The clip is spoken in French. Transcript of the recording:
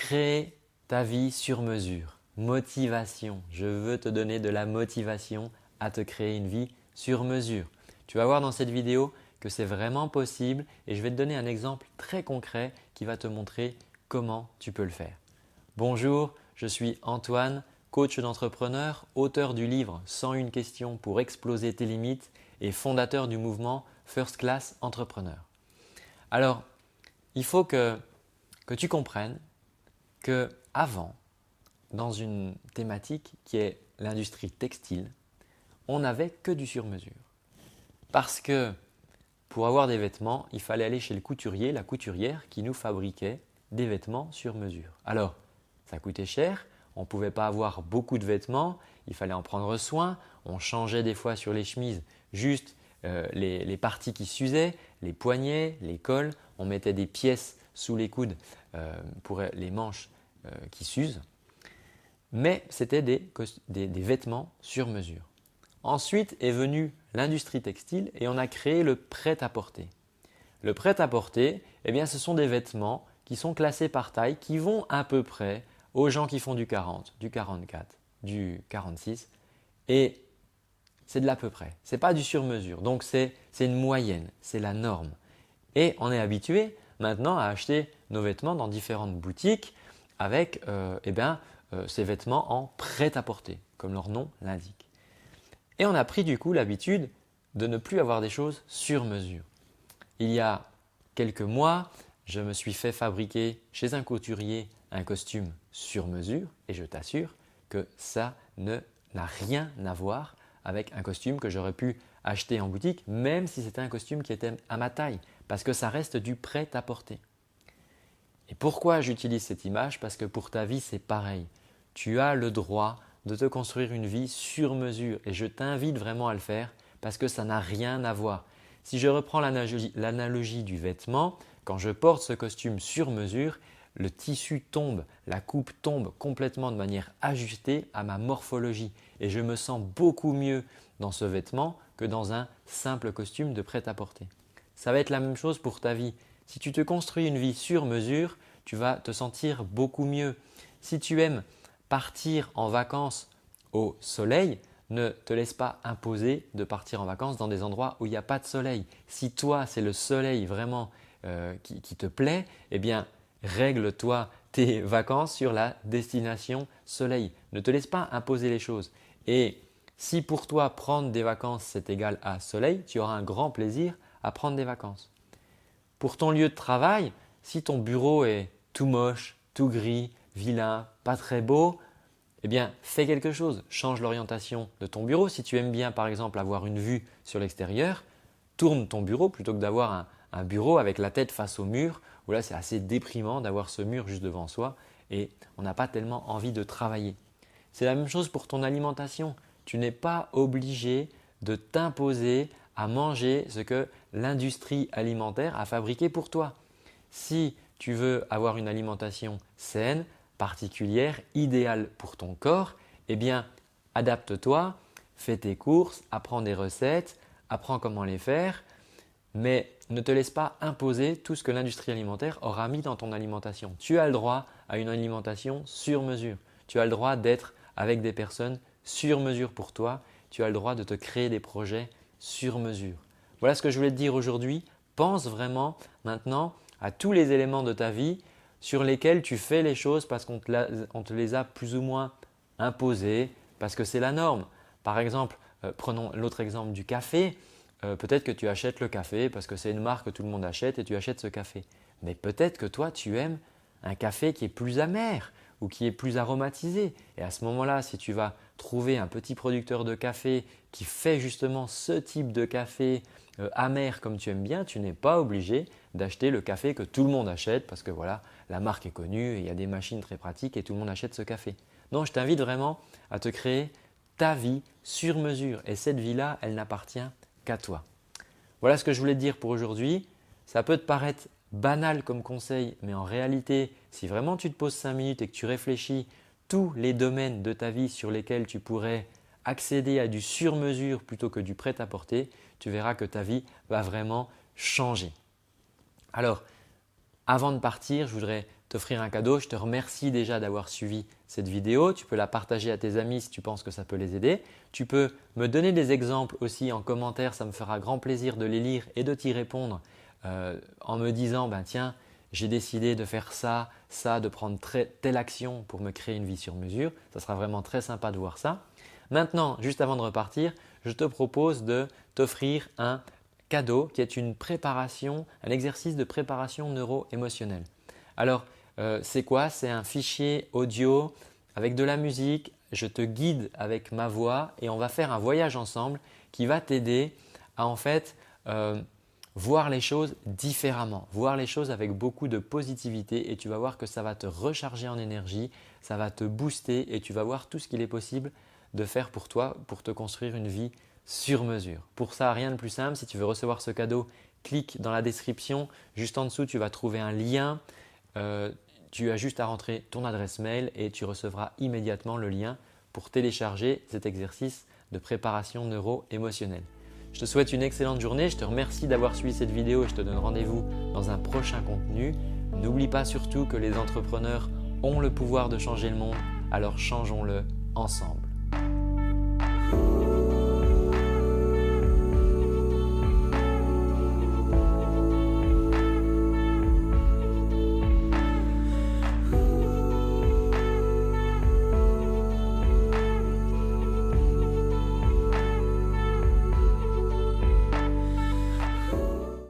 Créer ta vie sur mesure. Motivation. Je veux te donner de la motivation à te créer une vie sur mesure. Tu vas voir dans cette vidéo que c'est vraiment possible et je vais te donner un exemple très concret qui va te montrer comment tu peux le faire. Bonjour, je suis Antoine, coach d'entrepreneur, auteur du livre 101 questions pour exploser tes limites et fondateur du mouvement First Class Entrepreneur. Alors, il faut que tu comprennes que avant, dans une thématique qui est l'industrie textile, on n'avait que du sur-mesure. Parce que pour avoir des vêtements, il fallait aller chez le couturier, la couturière qui nous fabriquait des vêtements sur mesure. Alors, ça coûtait cher, on ne pouvait pas avoir beaucoup de vêtements, il fallait en prendre soin, on changeait des fois sur les chemises juste les parties qui s'usaient, les poignets, les cols, on mettait des pièces sous les coudes pour les manches qui s'usent, mais c'était des vêtements sur mesure. Ensuite est venue l'industrie textile et on a créé le prêt-à-porter. Le prêt-à-porter, ce sont des vêtements qui sont classés par taille, qui vont à peu près aux gens qui font du 40, du 44, du 46 et c'est de l'à peu près. Ce n'est pas du sur-mesure, donc c'est une moyenne, c'est la norme. Et on est habitué maintenant à acheter nos vêtements dans différentes boutiques avec ces vêtements en prêt-à-porter, comme leur nom l'indique. Et on a pris du coup l'habitude de ne plus avoir des choses sur mesure. Il y a quelques mois, je me suis fait fabriquer chez un couturier un costume sur mesure et je t'assure que ça n'a rien à voir avec un costume que j'aurais pu acheter en boutique, même si c'était un costume qui était à ma taille, parce que ça reste du prêt-à-porter. Et pourquoi j'utilise cette image? Parce que pour ta vie, c'est pareil. Tu as le droit de te construire une vie sur mesure et je t'invite vraiment à le faire parce que ça n'a rien à voir. Si je reprends l'analogie du vêtement, quand je porte ce costume sur mesure, le tissu tombe, la coupe tombe complètement de manière ajustée à ma morphologie et je me sens beaucoup mieux dans ce vêtement que dans un simple costume de prêt-à-porter. Ça va être la même chose pour ta vie. Si tu te construis une vie sur mesure, tu vas te sentir beaucoup mieux. Si tu aimes partir en vacances au soleil, ne te laisse pas imposer de partir en vacances dans des endroits où il n'y a pas de soleil. Si toi, c'est le soleil vraiment qui te plaît, règle-toi tes vacances sur la destination soleil. Ne te laisse pas imposer les choses. Et si pour toi, prendre des vacances, c'est égal à soleil, tu auras un grand plaisir à prendre des vacances. Pour ton lieu de travail, si ton bureau est tout moche, tout gris, vilain, pas très beau, fais quelque chose. Change l'orientation de ton bureau. Si tu aimes bien par exemple avoir une vue sur l'extérieur, tourne ton bureau plutôt que d'avoir un bureau avec la tête face au mur où là c'est assez déprimant d'avoir ce mur juste devant soi et on n'a pas tellement envie de travailler. C'est la même chose pour ton alimentation. Tu n'es pas obligé de t'imposer à manger ce que l'industrie alimentaire a fabriqué pour toi. Si tu veux avoir une alimentation saine, particulière, idéale pour ton corps, adapte-toi, fais tes courses, apprends des recettes, apprends comment les faire, mais ne te laisse pas imposer tout ce que l'industrie alimentaire aura mis dans ton alimentation. Tu as le droit à une alimentation sur mesure. Tu as le droit d'être avec des personnes sur mesure pour toi. Tu as le droit de te créer des projets sur mesure. Voilà ce que je voulais te dire aujourd'hui. Pense vraiment maintenant à tous les éléments de ta vie sur lesquels tu fais les choses parce qu'on te les a plus ou moins imposés, parce que c'est la norme. Par exemple, prenons l'autre exemple du café. Peut-être que tu achètes le café parce que c'est une marque que tout le monde achète et tu achètes ce café. Mais peut-être que toi, tu aimes un café qui est plus amer ou qui est plus aromatisé. Et à ce moment-là, si tu vas trouver un petit producteur de café qui fait justement ce type de café amer comme tu aimes bien, tu n'es pas obligé d'acheter le café que tout le monde achète parce que voilà, la marque est connue et il y a des machines très pratiques et tout le monde achète ce café. Non, je t'invite vraiment à te créer ta vie sur mesure et cette vie-là, elle n'appartient qu'à toi. Voilà ce que je voulais te dire pour aujourd'hui. Ça peut te paraître banal comme conseil, mais en réalité, si vraiment tu te poses 5 minutes et que tu réfléchis tous les domaines de ta vie sur lesquels tu pourrais accéder à du sur-mesure plutôt que du prêt-à-porter, tu verras que ta vie va vraiment changer. Alors, avant de partir, je voudrais t'offrir un cadeau. Je te remercie déjà d'avoir suivi cette vidéo. Tu peux la partager à tes amis si tu penses que ça peut les aider. Tu peux me donner des exemples aussi en commentaire. Ça me fera grand plaisir de les lire et de t'y répondre en me disant tiens, j'ai décidé de faire ça, de prendre telle action pour me créer une vie sur mesure. Ça sera vraiment très sympa de voir ça. Maintenant, juste avant de repartir, je te propose de t'offrir un cadeau qui est une préparation, un exercice de préparation neuro-émotionnelle. Alors, c'est quoi? C'est un fichier audio avec de la musique. Je te guide avec ma voix et on va faire un voyage ensemble qui va t'aider à en fait voir les choses différemment, voir les choses avec beaucoup de positivité et tu vas voir que ça va te recharger en énergie, ça va te booster et tu vas voir tout ce qu'il est possible de faire pour toi pour te construire une vie sur mesure. Pour ça, rien de plus simple. Si tu veux recevoir ce cadeau, clique dans la description. Juste en dessous, tu vas trouver un lien. Tu as juste à rentrer ton adresse mail et tu recevras immédiatement le lien pour télécharger cet exercice de préparation neuro-émotionnelle. Je te souhaite une excellente journée. Je te remercie d'avoir suivi cette vidéo et je te donne rendez-vous dans un prochain contenu. N'oublie pas surtout que les entrepreneurs ont le pouvoir de changer le monde, alors changeons-le ensemble.